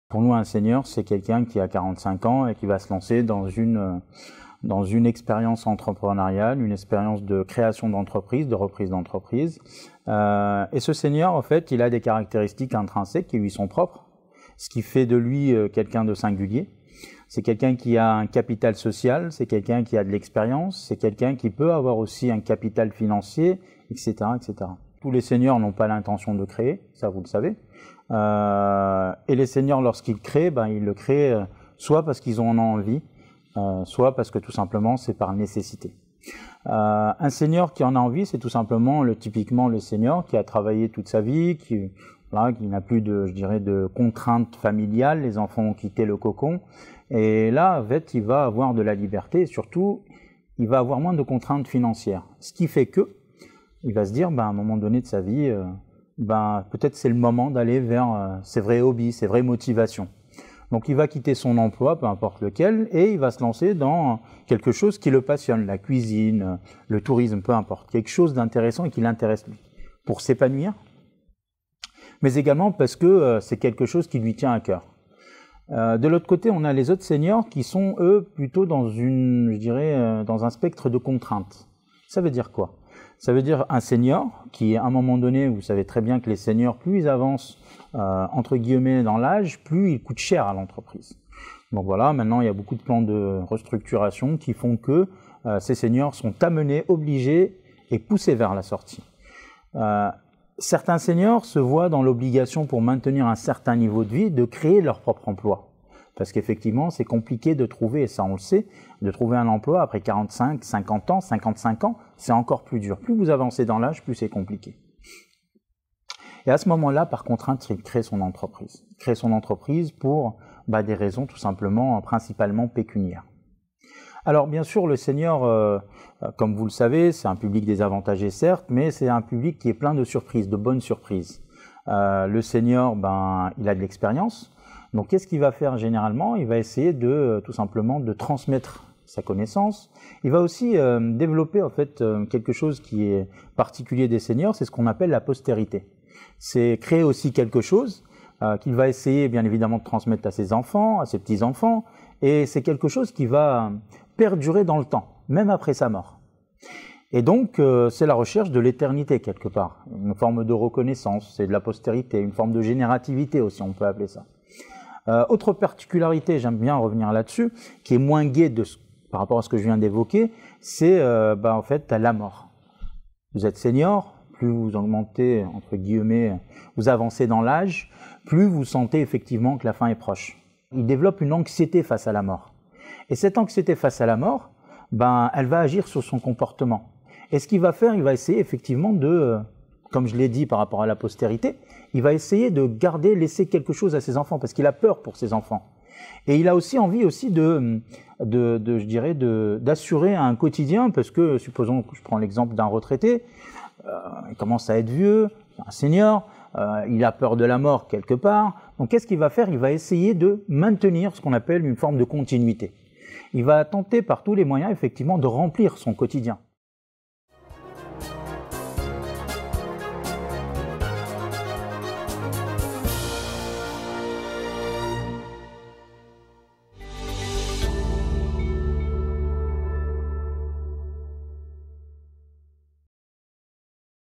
Pour nous, un senior, c'est quelqu'un qui a 45 ans et qui va se lancer dans une expérience entrepreneuriale, une expérience de création d'entreprise, de reprise d'entreprise. Et ce senior, en fait, il a des caractéristiques intrinsèques qui lui sont propres, ce qui fait de lui quelqu'un de singulier. C'est quelqu'un qui a un capital social, c'est quelqu'un qui a de l'expérience, c'est quelqu'un qui peut avoir aussi un capital financier, etc., etc. Tous les seniors n'ont pas l'intention de créer, ça vous le savez. Et les seniors, lorsqu'ils créent, ils le créent soit parce qu'ils en ont envie, soit parce que tout simplement c'est par nécessité. Un senior qui en a envie, c'est tout simplement typiquement le senior qui a travaillé toute sa vie, qui n'a plus de contraintes familiales, les enfants ont quitté le cocon, et là en fait il va avoir de la liberté et surtout il va avoir moins de contraintes financières. Ce qui fait que il va se dire à un moment donné de sa vie, peut-être c'est le moment d'aller vers ses vrais hobbies, ses vraies motivations. Donc il va quitter son emploi, peu importe lequel, et il va se lancer dans quelque chose qui le passionne, la cuisine, le tourisme, peu importe, quelque chose d'intéressant et qui l'intéresse lui, pour s'épanouir, mais également parce que c'est quelque chose qui lui tient à cœur. De l'autre côté, on a les autres seniors qui sont, eux, plutôt dans dans un spectre de contraintes. Ça veut dire quoi? Ça veut dire un senior qui, à un moment donné, vous savez très bien que les seniors, plus ils avancent, entre guillemets, dans l'âge, plus ils coûtent cher à l'entreprise. Donc voilà, maintenant, il y a beaucoup de plans de restructuration qui font que ces seniors sont amenés, obligés et poussés vers la sortie. Certains seniors se voient dans l'obligation, pour maintenir un certain niveau de vie, de créer leur propre emploi. Parce qu'effectivement, c'est compliqué de trouver, et ça on le sait, de trouver un emploi après 45, 50 ans, 55 ans, c'est encore plus dur. Plus vous avancez dans l'âge, plus c'est compliqué. Et à ce moment-là, par contrainte, il crée son entreprise. Il crée son entreprise pour des raisons tout simplement, principalement pécuniaires. Alors bien sûr, le senior, comme vous le savez, c'est un public désavantagé certes, mais c'est un public qui est plein de surprises, de bonnes surprises. Le senior, il a de l'expérience. Donc qu'est-ce qu'il va faire généralement? Il va essayer tout simplement de transmettre sa connaissance. Il va aussi développer en fait quelque chose qui est particulier des seniors, c'est ce qu'on appelle la postérité. C'est créer aussi quelque chose qu'il va essayer bien évidemment de transmettre à ses enfants, à ses petits-enfants, et c'est quelque chose qui va perdurer dans le temps, même après sa mort. Et donc c'est la recherche de l'éternité quelque part, une forme de reconnaissance, c'est de la postérité, une forme de générativité aussi, on peut appeler ça. Autre particularité, j'aime bien revenir là-dessus, qui est moins gaie par rapport à ce que je viens d'évoquer, c'est en fait la mort. Vous êtes senior, plus vous augmentez, entre guillemets, vous avancez dans l'âge, plus vous sentez effectivement que la fin est proche. Il développe une anxiété face à la mort. Et cette anxiété face à la mort, elle va agir sur son comportement. Et ce qu'il va faire, il va essayer effectivement comme je l'ai dit par rapport à la postérité, il va essayer de laisser quelque chose à ses enfants, parce qu'il a peur pour ses enfants. Et il a aussi envie d'assurer un quotidien, parce que, supposons que je prends l'exemple d'un retraité, il commence à être vieux, un senior, il a peur de la mort quelque part. Donc qu'est-ce qu'il va faire? Il va essayer de maintenir ce qu'on appelle une forme de continuité. Il va tenter par tous les moyens, effectivement, de remplir son quotidien.